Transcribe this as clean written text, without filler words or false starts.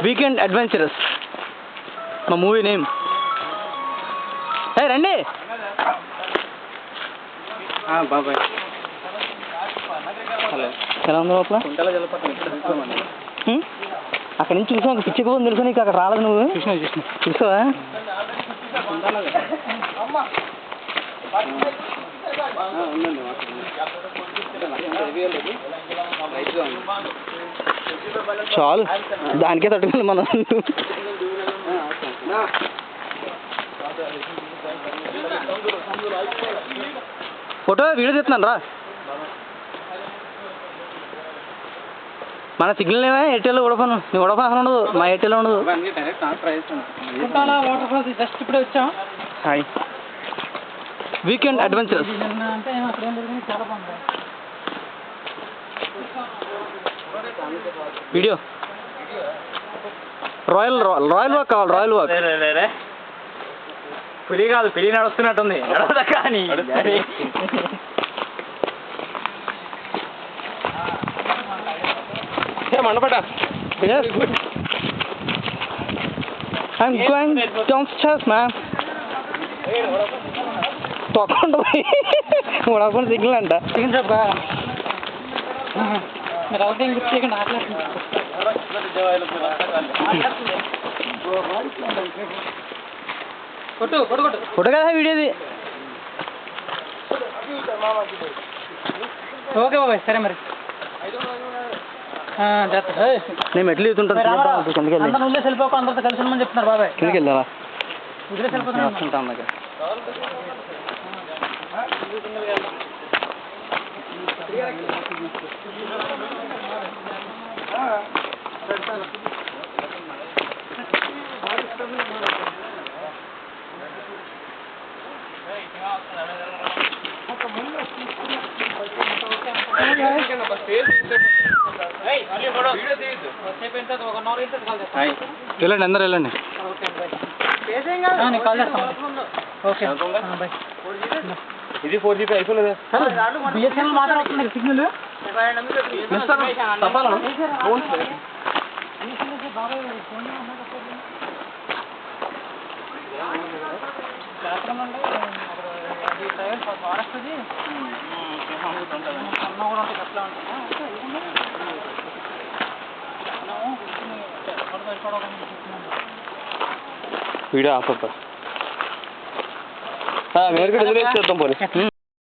Weekend adventurous మా movie name. రండి బాబాయ్. హలో, ఎలా ఉంది లోపల? అక్కడ నుంచి చూసాను, పిచ్చి పోతుంది తెలుసా నీకు? అక్కడ రాలేదు నువ్వు? చూసావా? చాలు, దానికే తట్టుకోండి మనం. ఫోటో వీడియో తీస్తున్నాను రా. మన సిగ్నల్ ఏమే ఎయిర్టెల్ వడఫోన్. నీ వడఫోన్ అసలు ఉండదు, మా ఎయిర్టెల్ ఉండదు. వాటర్ ఫాల్స్ జస్ట్ ఇప్పుడే వచ్చాం. Hi, weekend adventurous. Video royal walk కావాలి. Royal walk. పులి కాదు, పెళ్లి నడుస్తున్నట్టుంది. కానీ మండపట. I'm going downstairs, man. తొక్కండి వడఫోన్ సిగ్నల్ అంట. ఫోటో కదా వీడియోది. ఓకే బాబాయ్, సరే మరి. నేను మెట్లు ఎత్తుంటాను. నువ్వే వెళ్ళిపోక అందరితో కలిసి ఉండమని చెప్తున్నారు బాబాయ్. కిందకి వెళ్దావా? వదిలేసి వెళ్ళిపోతాను. వెళ్ళండి, అందరు వెళ్ళండి. ఇది 4GB అయిపోలేదు. బిఎస్ఎన్ఎల్ మాట్లాడుతుంది సిగ్నల్. వీడియో ఆపప్ప. మీరు కూడా ఎదురు చేద్దాం పోనీ.